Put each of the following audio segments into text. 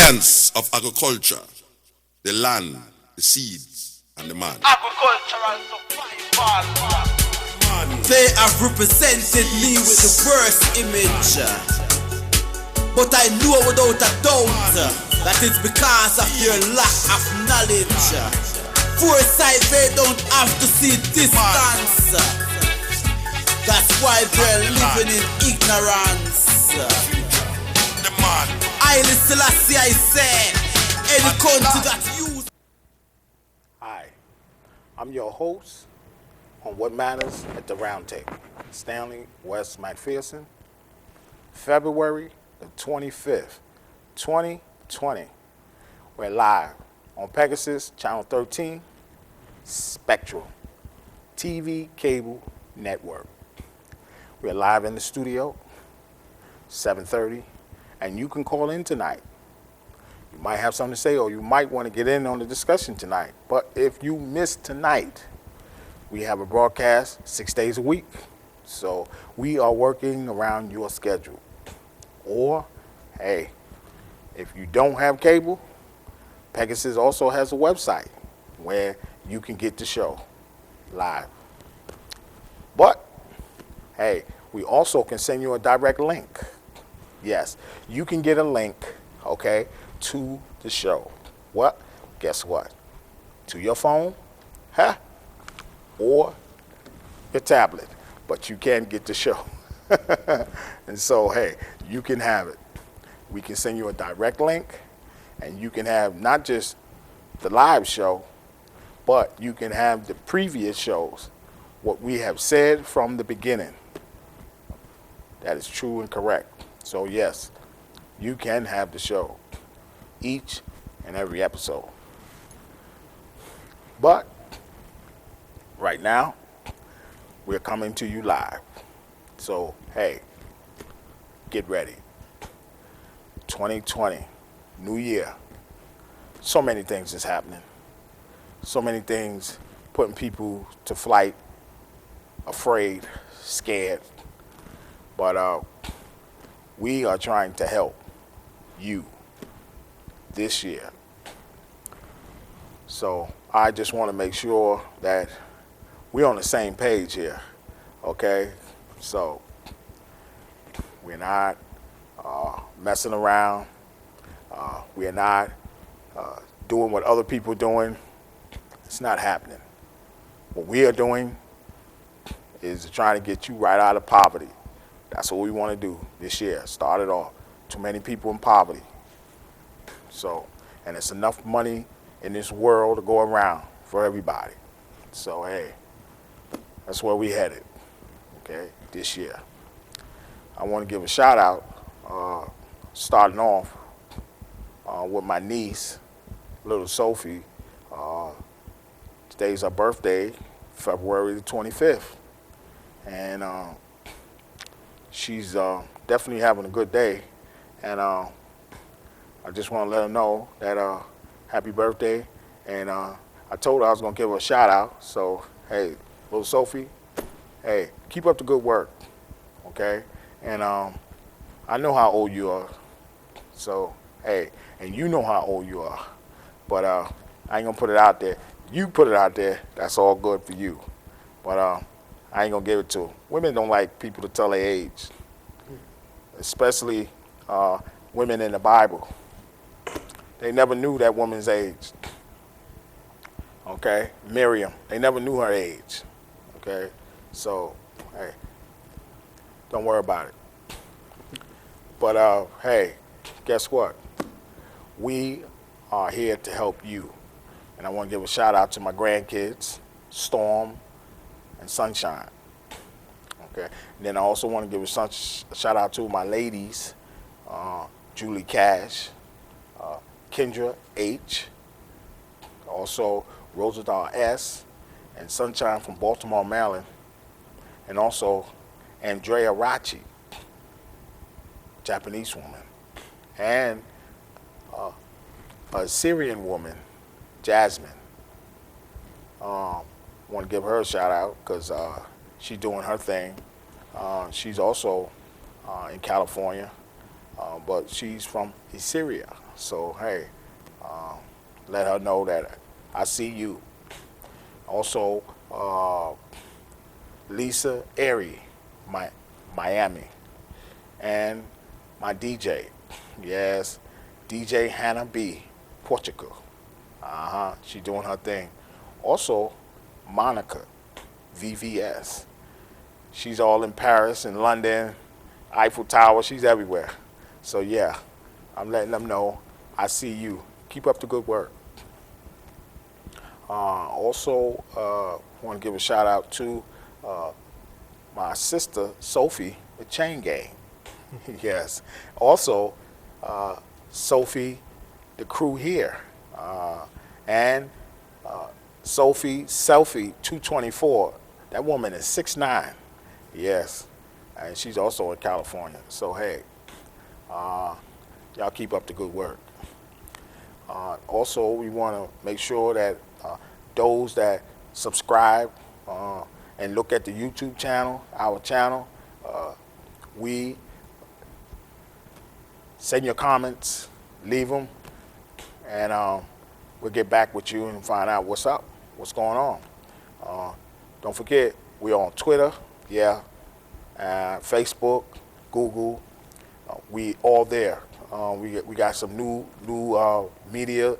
science of agriculture, the land, the seeds, and the man. Agricultural survival. They have represented me with the worst image, but I know without a doubt that it's because of your lack of knowledge. Foresight, they don't have to see distance. That's why they're living in ignorance. The man. I Selassie, I say, any country that use. Hi, I'm your host on What Matters at the Roundtable, Stanley West McPherson, February the 25th, 2020. We're live on Pegasus, Channel 13, Spectral, TV Cable Network. We're live in the studio, 7:30, and you can call in tonight. You might have something to say, or you might want to get in on the discussion tonight. But if you missed tonight, we have a broadcast 6 days a week. So we are working around your schedule. Or, hey, if you don't have cable, Pegasus also has a website where you can get the show live. But, hey, we also can send you a direct link. Yes, you can get a link, okay, to the show. What? Guess what? To your phone, or your tablet, but you can get the show. And so, hey, you can have it. We can send you a direct link, and you can have not just the live show, but you can have the previous shows, what we have said from the beginning. That is true and correct. So yes, you can have the show, each and every episode. But right now, we're coming to you live. So, hey, get ready. 2020, new year. So many things is happening. So many things putting people to flight, afraid, scared. But we are trying to help you this year. So I just want to make sure that we're on the same page here, okay? So we're not messing around. We're not doing what other people are doing. It's not happening. What we are doing is trying to get you right out of poverty. That's what we want to do this year. Start it off. Too many people in poverty. So, and it's enough money in this world to go around for everybody. So, hey, that's where we headed, okay, this year. I want to give a shout out, starting off with my niece, little Sophie. Today's her birthday, February the 25th. And she's definitely having a good day. And I just want to let her know that happy birthday. And I told her I was going to give her a shout out. So, hey, little Sophie, hey, keep up the good work, okay? And I know how old you are. So, hey, and you know how old you are. But I ain't going to put it out there. You put it out there, that's all good for you. But I ain't going to give it to them. Women don't like people to tell their age, especially women in the Bible. They never knew that woman's age. Okay? Miriam, they never knew her age. Okay? So, hey, don't worry about it. But, hey, guess what? We are here to help you. And I want to give a shout out to my grandkids, Storm and Sunshine. Okay? And then I also want to give a shout out to my ladies, Julie Cash, Kendra H, also Rosedal S, and Sunshine from Baltimore, Maryland, and also Andrea Rachi, Japanese woman, and a Syrian woman, Jasmine. Want to give her a shout out because she's doing her thing. She's also in California, but she's from Syria. So, hey, let her know that I see you. Also, Lisa Airy, Miami. And my DJ, yes, DJ Hannah B, Portugal. She doing her thing. Also, Monica, VVS. She's all in Paris and London, Eiffel Tower, she's everywhere. So yeah, I'm letting them know I see you. Keep up the good work. Also, want to give a shout out to my sister, Sophie, the Chain Gang. Yes. Also, Sophie, the crew here. And Sophie, Selfie 224. That woman is 6'9". Yes. And she's also in California. So, hey, y'all keep up the good work. Also, we want to make sure that those that subscribe and look at the YouTube channel, our channel, we send your comments, leave them, and we'll get back with you and find out what's up, what's going on. Don't forget, we're on Twitter, Facebook, Google, we all there. We got some new media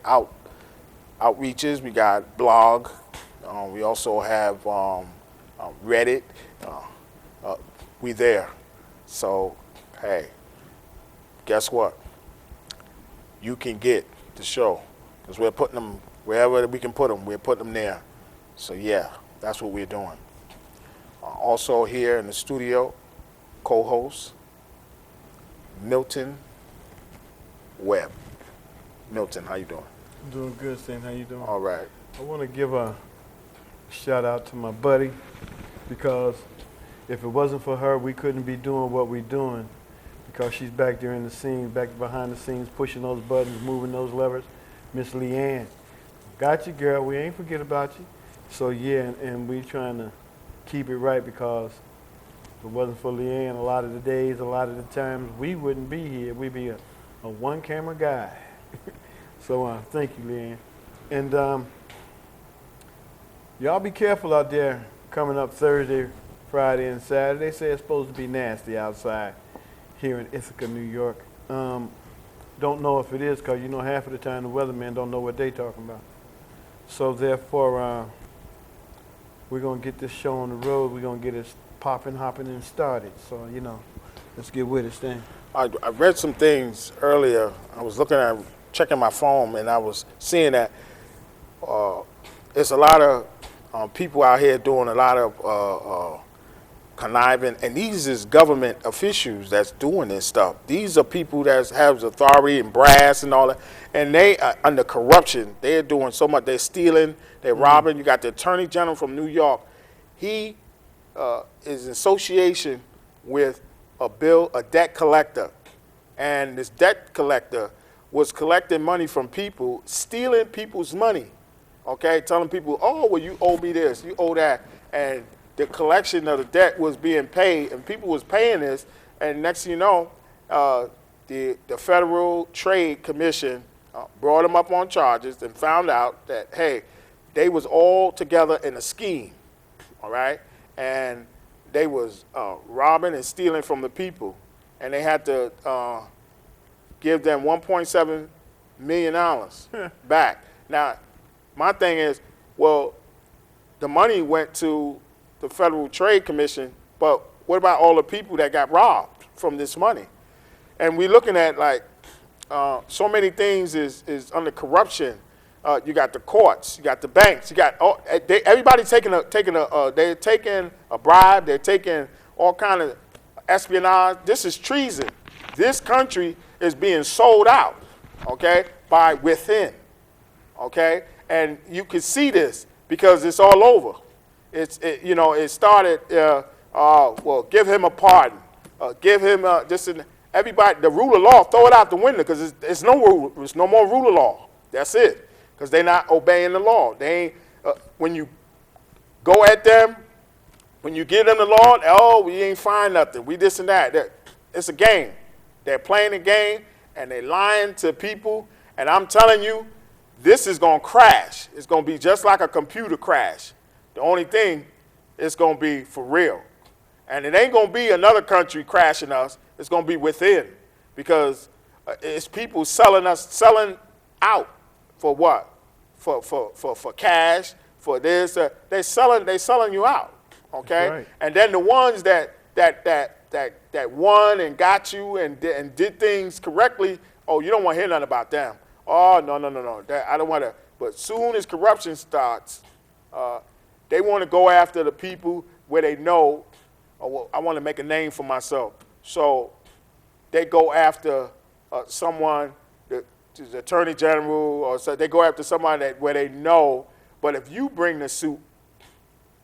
outreaches. We got blog. We also have Reddit. We there. So, hey, guess what? You can get the show because we're putting them wherever we can put them. We're putting them there. So yeah, that's what we're doing. Also here in the studio, co-host Milton, Webb. Milton, how you doing? I'm doing good, Stan. How you doing? All right. I want to give a shout out to my buddy because if it wasn't for her, we couldn't be doing what we're doing because she's back there in the scenes, back behind the scenes, pushing those buttons, moving those levers. Miss Leanne. Got you, girl. We ain't forget about you. So, yeah, and we trying to keep it right because if it wasn't for Leanne, a lot of the days, a lot of the times, we wouldn't be here. We'd be a one-camera guy. So thank you, Leanne. And y'all be careful out there coming up Thursday, Friday, and Saturday. They say it's supposed to be nasty outside here in Ithaca, New York. Don't know if it is because, you know, half of the time the weathermen don't know what they talking about. So therefore, we're going to get this show on the road. We're going to get it popping, hopping, and started. So, you know, let's get with it, Stan. I read some things earlier. I was checking my phone, and I was seeing that there's a lot of people out here doing a lot of conniving, and these is government officials that's doing this stuff. These are people that have authority and brass and all that, and they are under corruption. They're doing so much. They're stealing, they're robbing. You got the Attorney General from New York. He is in association with a debt collector, and this debt collector was collecting money from people, stealing people's money, okay, telling people, oh, well, you owe me this, you owe that, and the collection of the debt was being paid, and people was paying this, and next thing you know, the Federal Trade Commission brought them up on charges and found out that, hey, they was all together in a scheme, all right, and they was robbing and stealing from the people, and they had to give them $1.7 million back. Now, my thing is, well, the money went to the Federal Trade Commission, but what about all the people that got robbed from this money? And we're looking at like so many things is under corruption. You got the courts, you got the banks, you got everybody they're taking a bribe, they're taking all kind of espionage. This is treason. This country is being sold out, okay, by within, okay, and you can see this because it's all over. It started. Well, give him a pardon, give him this and everybody. The rule of law, throw it out the window because it's no rule. There's no more rule of law. That's it. Because they're not obeying the law. They ain't, when you go at them, when you give them the law, oh, we ain't find nothing. We this and that. It's a game. They're playing a game, and they lying to people, and I'm telling you, this is going to crash. It's going to be just like a computer crash. The only thing, it's going to be for real. And it ain't going to be another country crashing us. It's going to be within, because it's people selling out for what? For cash, for this. They selling you out, okay? Right. And then the ones that won and got you and did things correctly, oh, you don't want to hear nothing about them. Oh, no. I don't want to. But soon as corruption starts, they want to go after the people where they know, oh, well, I want to make a name for myself. So they go after someone, the attorney general, or so they go after someone where they know. But if you bring the suit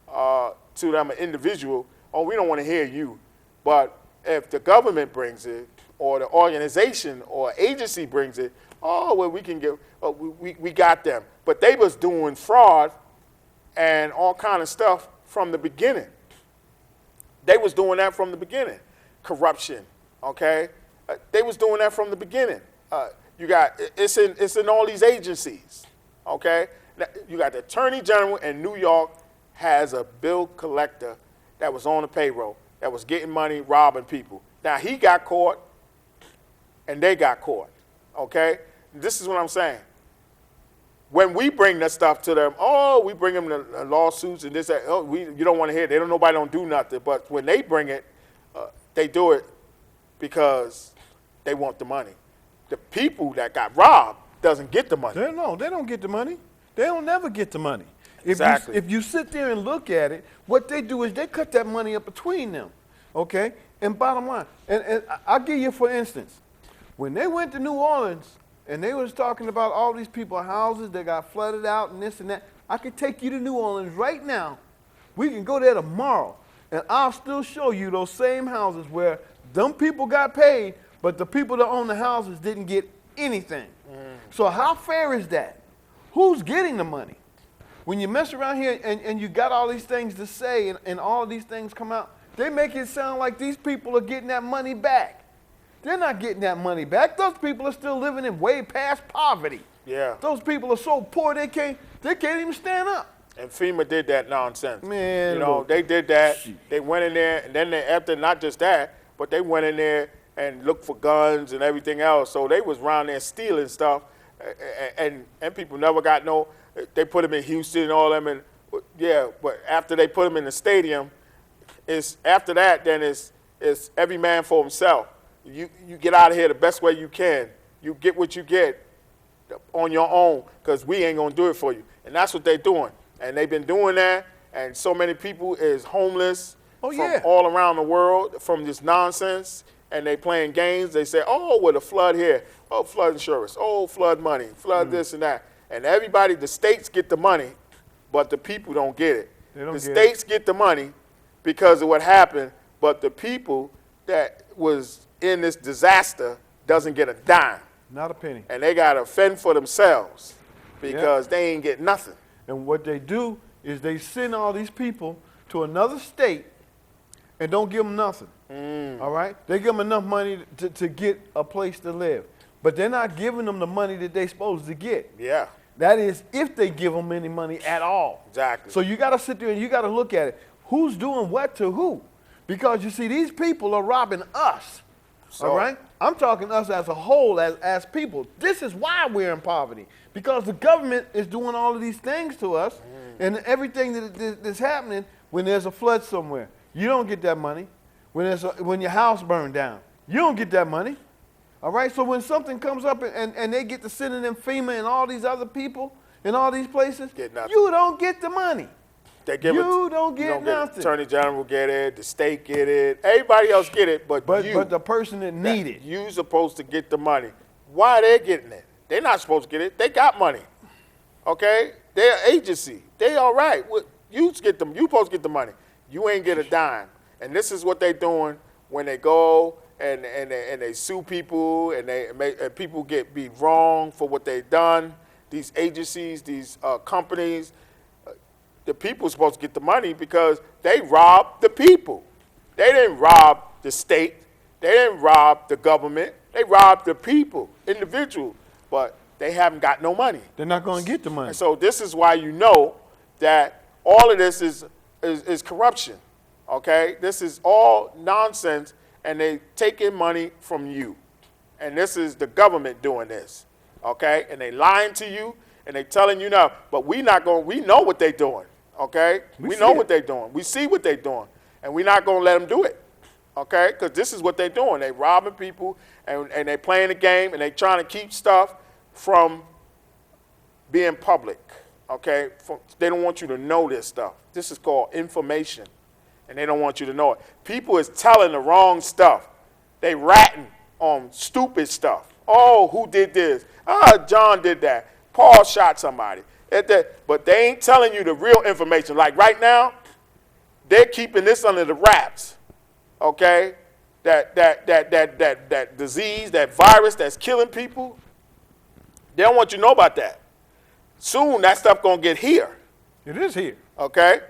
to them, an individual, oh, we don't want to hear you. But if the government brings it, or the organization or agency brings it, oh, well, we can get, we got them. But they was doing fraud and all kind of stuff from the beginning. They was doing that from the beginning. Corruption, okay? They was doing that from the beginning. You got, it's in all these agencies, okay? You got the Attorney General in New York has a bill collector that was on the payroll, that was getting money, robbing people. Now, he got caught, and they got caught, okay? This is what I'm saying. When we bring that stuff to them, oh, we bring them the lawsuits and this, that, oh, you don't want to hear it. Nobody don't do nothing. But when they bring it, they do it because they want the money. The people that got robbed doesn't get the money. They don't get the money. They don't never get the money. Exactly. If you sit there and look at it, what they do is they cut that money up between them, okay? And bottom line, and I'll give you for instance, when they went to New Orleans and they was talking about all these people's houses that got flooded out and this and that, I could take you to New Orleans right now. We can go there tomorrow, and I'll still show you those same houses where them people got paid, but the people that own the houses didn't get anything. So how fair is that? Who's getting the money? When you mess around here and you got all these things to say and all of these things come out, they make it sound like these people are getting that money back. They're not getting that money back. Those people are still living in way past poverty. Yeah. Those people are so poor they can't even stand up. And FEMA did that nonsense. Man, you know, they did that. They went in there, and then after not just that, but they went in there and looked for guns and everything else. So they was around there stealing stuff, and people never got no. They put them in Houston and all them, and yeah. But after they put them in the stadium, after that then it's every man for himself. You get out of here the best way you can. You get what you get on your own, because we ain't gonna do it for you. And that's what they're doing. And they've been doing that, and so many people is homeless from all around the world from this nonsense, and they playing games. They say, oh, with a flood here, oh, flood insurance, oh, flood money, flood this and that. And everybody, the states get the money, but the people don't get it. The states get the money because of what happened, but the people that was in this disaster doesn't get a dime. Not a penny. And they got to fend for themselves because they ain't get nothing. And what they do is they send all these people to another state and don't give them nothing. All right? They give them enough money to get a place to live. But they're not giving them the money that they're supposed to get. Yeah. That is if they give them any money at all. Exactly. So you got to sit there and you got to look at it. Who's doing what to who? Because you see, these people are robbing us. All right? I'm talking us as a whole, as people. This is why we're in poverty. Because the government is doing all of these things to us, and everything that's happening when there's a flood somewhere. You don't get that money. When your house burned down, you don't get that money. All right? So when something comes up and they get to sending them FEMA and all these other people in all these places, you don't get the money. You don't get nothing. The Attorney General get it, the state get it, everybody else get it, but you. But the person that need it. You supposed to get the money. Why are they getting it? They're not supposed to get it. They got money. Okay? They're an agency. They all right. You supposed to get the money. You ain't get a dime. And this is what they doing when they go and they sue people and people be wrong for what they done. These agencies, these companies. The people are supposed to get the money because they robbed the people. They didn't rob the state. They didn't rob the government. They robbed the people, individuals, but they haven't got no money. They're not going to get the money. And so this is why you know that all of this is corruption, okay? This is all nonsense, and they taking money from you. And this is the government doing this, okay? And they lying to you, and they telling you no. But we know what they're doing, okay? We know what they're doing. We see what they're doing, and we're not going to let them do it, okay? Because this is what they're doing. They robbing people, and they playing the game, and they trying to keep stuff from being public, okay? They don't want you to know this stuff. This is called information, and they don't want you to know it. People is telling the wrong stuff. They ratting on stupid stuff. Oh, who did this? John did that. Paul shot somebody. But they ain't telling you the real information. Like right now, they're keeping this under the wraps, okay? That disease, that virus that's killing people, they don't want you to know about that. Soon that stuff gonna get here. It is here. Okay?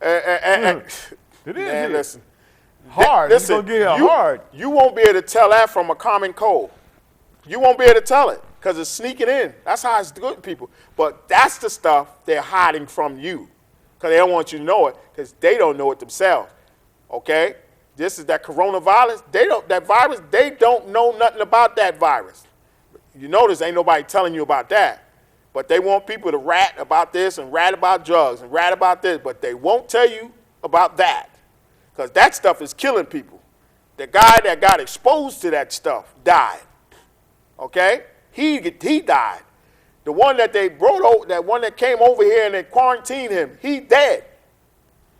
It is man, here. Listen. Hard. Listen, It's going to get hard. You won't be able to tell that from a common cold. You won't be able to tell it because it's sneaking in. That's how it's good, people. But that's the stuff they're hiding from you because they don't want you to know it because they don't know it themselves. Okay? This is that coronavirus. That virus, they don't know nothing about that virus. You notice ain't nobody telling you about that. But they want people to rat about this and rat about drugs and rat about this, but they won't tell you about that because that stuff is killing people. The guy that got exposed to that stuff died. Okay? He died. The one that they brought over, that one that came over here and they quarantined him, he dead.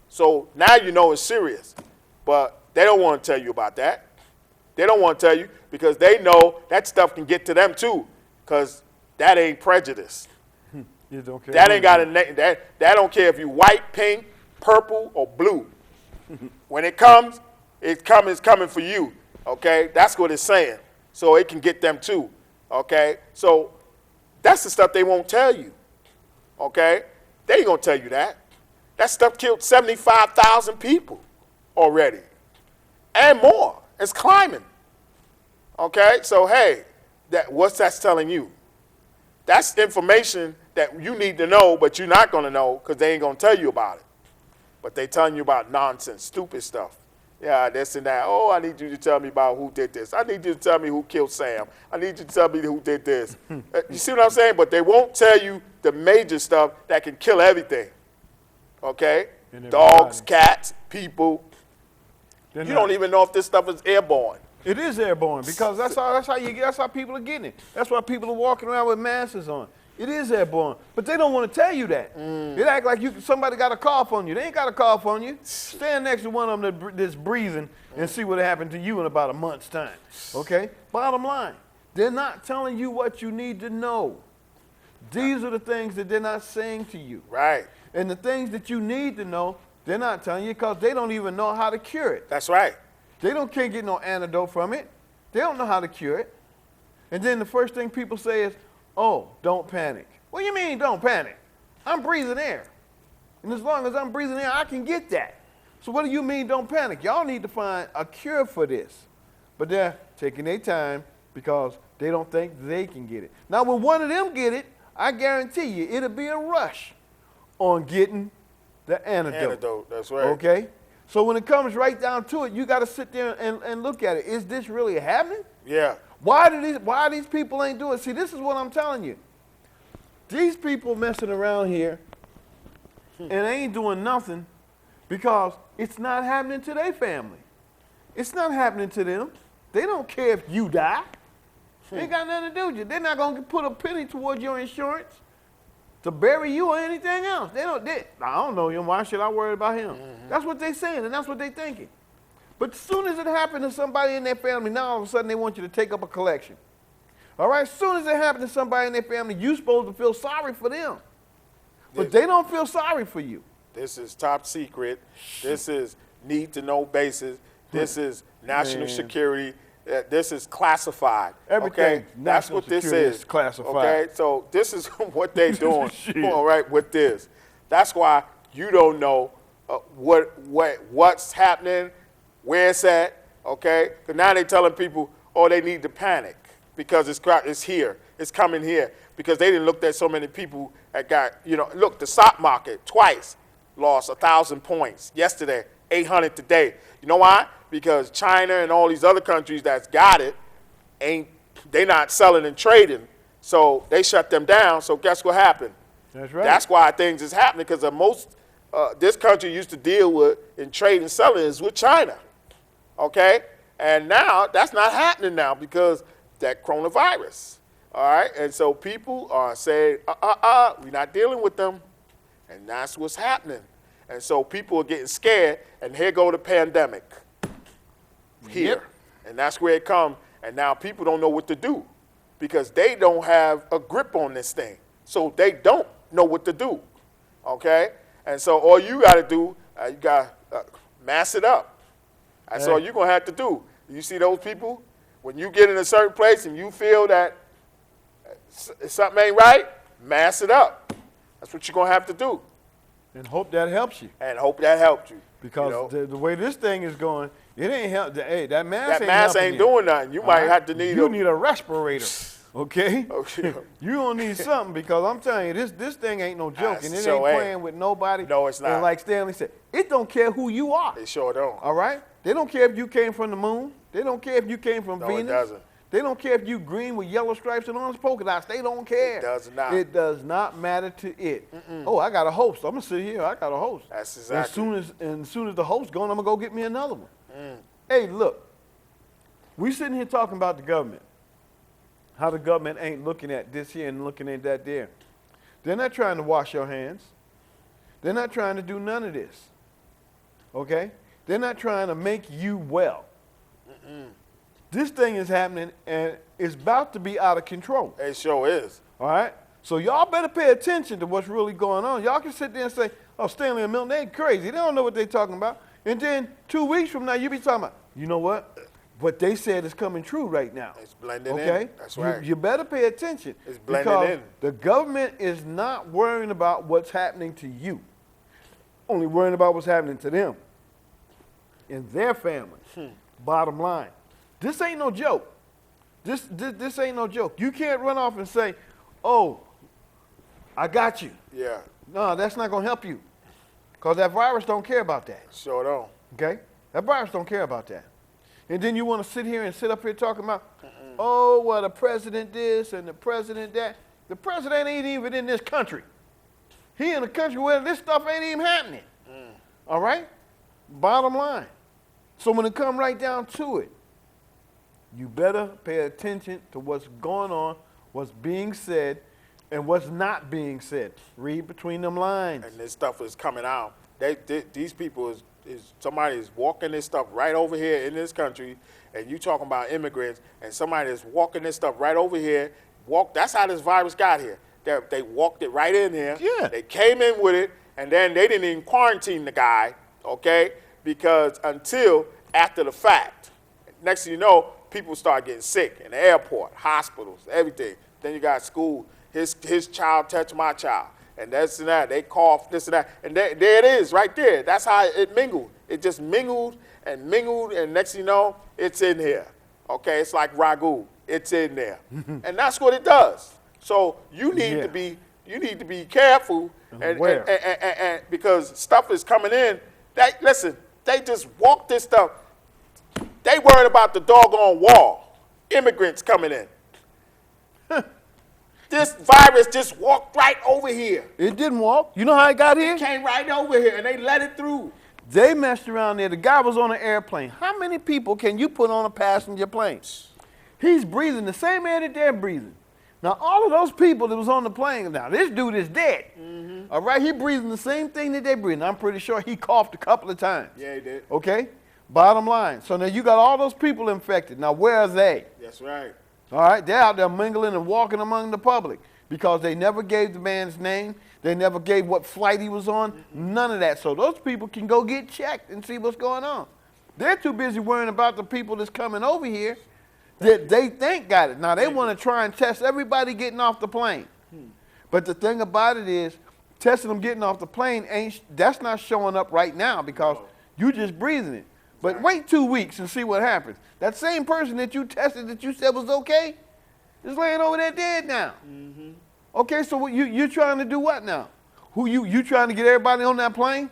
So now you know it's serious. But they don't want to tell you about that. They don't want to tell you because they know that stuff can get to them too because that ain't prejudice. You don't care. That ain't got a name. That don't care if you white, pink, purple, or blue. When it comes, it's coming for you. Okay? That's what it's saying. So it can get them too. Okay? So that's the stuff they won't tell you. Okay? They ain't gonna tell you that. That stuff killed 75,000 people already. And more. It's climbing. Okay? So hey, what's that telling you? That's information that you need to know, but you're not going to know because they ain't going to tell you about it. But they telling you about nonsense, stupid stuff. Yeah, this and that. Oh, I need you to tell me about who did this. I need you to tell me who killed Sam. I need you to tell me who did this. You see what I'm saying? But they won't tell you the major stuff that can kill everything. Okay? Dogs, cats, people. You don't even know if this stuff is airborne. It is airborne because that's how people are getting it. That's why people are walking around with masks on. It is airborne, but they don't want to tell you that. They act like somebody got a cough on you. They ain't got a cough on you. Stand next to one of them that's breathing and see what happened to you in about a month's time. Okay? Bottom line, they're not telling you what you need to know. These are the things that they're not saying to you. Right. And the things that you need to know, they're not telling you because they don't even know how to cure it. That's right. Can't get no antidote from it. They don't know how to cure it. And then the first thing people say is, oh, don't panic. What do you mean don't panic? I'm breathing air. And as long as I'm breathing air, I can get that. So what do you mean don't panic? Y'all need to find a cure for this. But they're taking their time because they don't think they can get it. Now, when one of them get it, I guarantee you it'll be a rush on getting the antidote. That's right. Okay? So when it comes right down to it, you got to sit there and look at it. Is this really happening? Yeah. Why these people ain't doing it? See, this is what I'm telling you. These people messing around here and ain't doing nothing because it's not happening to their family. It's not happening to them. They don't care if you die. They ain't got nothing to do with you. They're not going to put a penny towards your insurance to bury you or anything else. I don't know him. Why should I worry about him? That's what they're saying, and that's what they're thinking. But as soon as it happens to somebody in their family, now all of a sudden they want you to take up a collection. All right? As soon as it happens to somebody in their family, you're supposed to feel sorry for them. But they don't feel sorry for you. This is top secret. This is need-to-know basis. This is national security. This is classified. Everything. Okay? That's what this is. Classified. Okay? So this is what they're doing. All right, with this. That's why you don't know what's happening, where it's at. Okay? Because now they're telling people, or they need to panic because it's here. It's coming here because they didn't look at so many people that got, look, the stock market twice lost 1,000 points. Yesterday, 800 today. You know why? Because China and all these other countries that's got it, they not selling and trading. So they shut them down. So guess what happened? That's right. That's why things is happening because this country used to deal with in trade and selling is with China. Okay? And now that's not happening now because that coronavirus. All right? And so people are saying, we're not dealing with them. And that's what's happening. And so people are getting scared, and here go the pandemic. Here. Yep. And that's where it comes. And now people don't know what to do because they don't have a grip on this thing. So they don't know what to do. Okay? And so all you got to do, you got to mass it up. That's all you're going to have to do. You see those people? When you get in a certain place and you feel that something ain't right, mass it up. That's what you're going to have to do. And hope that helps you. And hope that helped you. Because the way this thing is going, it ain't help. Hey, that mask ain't doing nothing. You might have to need You need a respirator. Okay? You don't need something because I'm telling you, this thing ain't no joke. And it ain't playing with nobody. No, it's not. And like Stanley said, it don't care who you are. They sure don't. All right? They don't care if you came from the moon. They don't care if you came from Venus. No, it doesn't. They don't care if you green with yellow stripes and orange polka dots. They don't care. It does not. It does not matter to it. Oh, I got a host. I'm going to sit here. I got a host. That's exactly. As soon as the host gone, I'm going to go get me another one. Hey, look. We sitting here talking about the government. How the government ain't looking at this here and looking at that there. They're not trying to wash your hands. They're not trying to do none of this. Okay? They're not trying to make you well. This thing is happening, and it's about to be out of control. It sure is. All right? So y'all better pay attention to what's really going on. Y'all can sit there and say, oh, Stanley and Milton, they ain't crazy. They don't know what they're talking about. And then 2 weeks from now, you be talking about, you know what? What they said is coming true right now. It's blending okay? in. That's right. You better pay attention. It's blending because in. The government is not worrying about what's happening to you. Only worrying about what's happening to them and their family. Bottom line. This ain't no joke. This ain't no joke. You can't run off and say, oh, I got you. Yeah. No, that's not going to help you. Because that virus don't care about that. Sure don't. Okay? That virus don't care about that. And then you want to sit up here talking about, oh, well, the president this and the president that. The president ain't even in this country. He in a country where this stuff ain't even happening. All right? Bottom line. So when it come right down to it, you better pay attention to what's going on, what's being said, and what's not being said. Read between them lines. And this stuff is coming out. These people somebody is walking this stuff right over here in this country, and you talking about immigrants, and somebody is walking this stuff right over here. That's how this virus got here. They walked it right in here. Yeah. They came in with it, and then they didn't even quarantine the guy, okay? Because until after the fact. Next thing you know, people start getting sick in the airport, hospitals, everything. Then you got school. His child touched my child. And this and that. They cough, this and that. And there it is, right there. That's how it mingled. It just mingled, and next thing you know, it's in here. Okay, it's like ragu. It's in there. And that's what it does. So you need to be careful and because stuff is coming in. They just walk this stuff. They worried about the doggone wall. Immigrants coming in. This virus just walked right over here. It didn't walk. You know how it got here? It came right over here, and they let it through. They messed around there. The guy was on an airplane. How many people can you put on a passenger plane? He's breathing the same air that they're breathing. Now, all of those people that was on the plane, now, this dude is dead. All right? He breathing the same thing that they breathing. I'm pretty sure he coughed a couple of times. Yeah, he did. Okay? Bottom line. So now you got all those people infected. Now, where are they? That's right. All right? They're out there mingling and walking among the public because they never gave the man's name. They never gave what flight he was on. None of that. So those people can go get checked and see what's going on. They're too busy worrying about the people that's coming over here that they think got it. Now, they want to try and test everybody getting off the plane. But the thing about it is, testing them getting off the plane, that's not showing up right now because you just breathing it. But wait 2 weeks and see what happens. That same person that you tested that you said was okay is laying over there dead now. Mm-hmm. Okay, so you're trying to do what now? You trying to get everybody on that plane?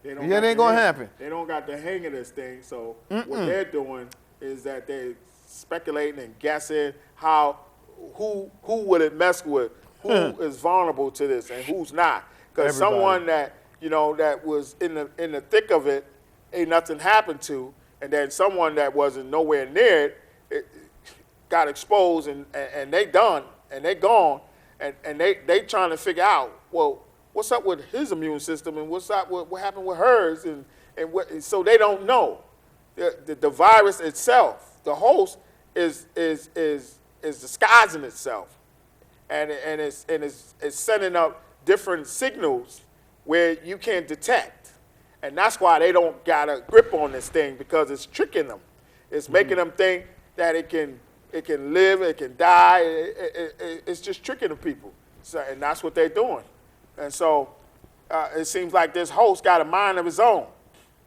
It ain't gonna happen. They don't got the hang of this thing, so what they're doing is that they're speculating and guessing who would it mess with, who is vulnerable to this and who's not. Because someone that that was in the thick of it, ain't nothing happened to, and then someone that wasn't nowhere near it got exposed and they done and they gone and they trying to figure out, well, what's up with his immune system and what's up with what happened with hers and so they don't know. The virus itself, the host is disguising itself, and it's sending up different signals where you can't detect, and that's why they don't got a grip on this thing, because it's tricking them. It's making them think that it can live, it can die. It's just tricking the people, so, and that's what they're doing. And so it seems like this host got a mind of his own,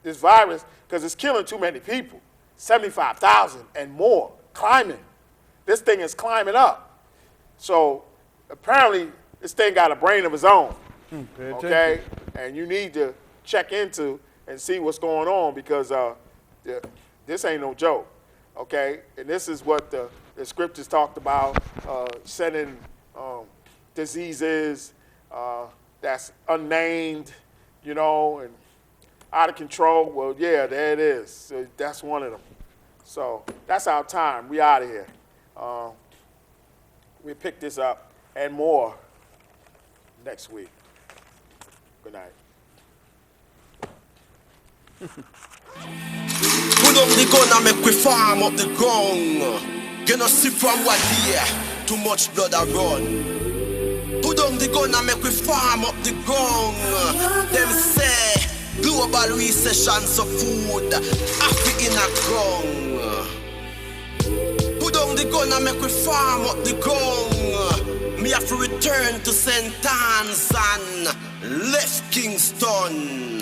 this virus, because it's killing too many people, 75,000 and more, climbing. This thing is climbing up. So apparently this thing got a brain of its own, okay? And you need to check into and see what's going on, because this ain't no joke, okay? And this is what the scriptures talked about, sending diseases, that's unnamed, and out of control. Well, yeah, there it is. So that's one of them. So that's our time. We out of here. We pick this up and more next week. Good night. Put up the gun and make we farm up the ground. You know, see from what here, too much blood a run. Put down the gun and make we farm up the ground. Them say global recession so food Africa in a ground. Put down the gun and make we farm up the ground. Me have to return to St. Anne's and left Kingston.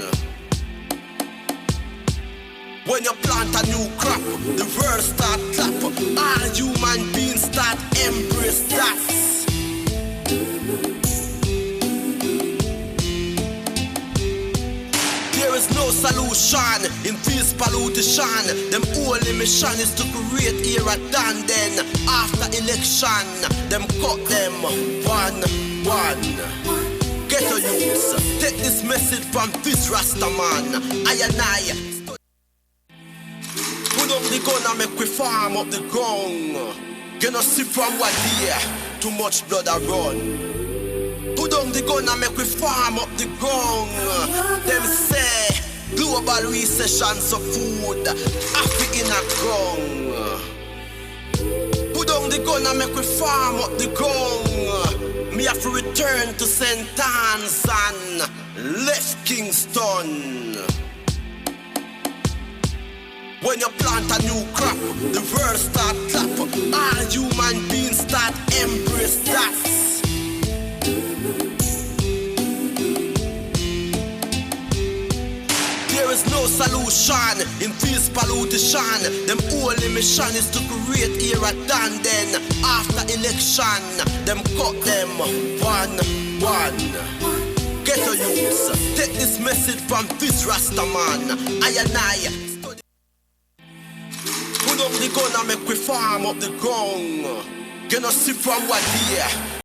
When you plant a new crop, the world start clap. All human beings start embrace that. There is no solution in this pollution. Them only mission is to create era done. Then after election, them cut them one. Get a use. Take this message from this Rasta man. I and I. Put up the gun and make we farm up the ground. You know, see from what here, too much blood a run. Put down the gun and make we farm up the ground. Them say global recession so food Africa in a ground. Put down the gun and make we farm up the ground. Me have to return to St. Anne's and left Kingston. When you plant a new crop, the world start clap. All human beings start embrace that. There is no solution in this pollution. Them only mission is to create era done. Then after election, them cut them one. Get a use. Take this message from this Rasta man. I and I. Put up the gun and make we farm up the ground. You know, see from what here,